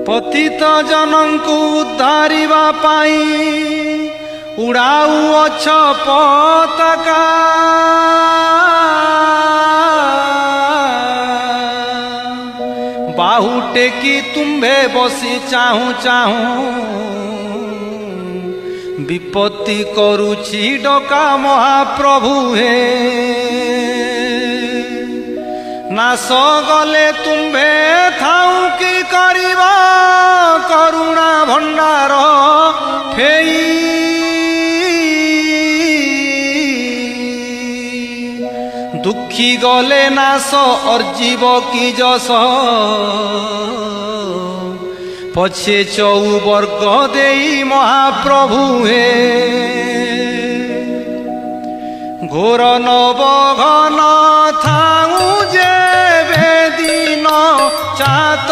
पतित जनंकु उद्धारिबा पाई उड़ाउअछ पताका। बाहु टेकी तुम्भे बसी चाहू चाहू विपत्ति करुछि डका महाप्रभु हे। नाश गले तुम्भे थाऊ कि करिबा करुणा भंडार फेई। दुखी गले नाश अर्जीव की जस पछे चौवर्ग देई महाप्रभु हे। घोर नवघन थाऊ जे भेदिन चात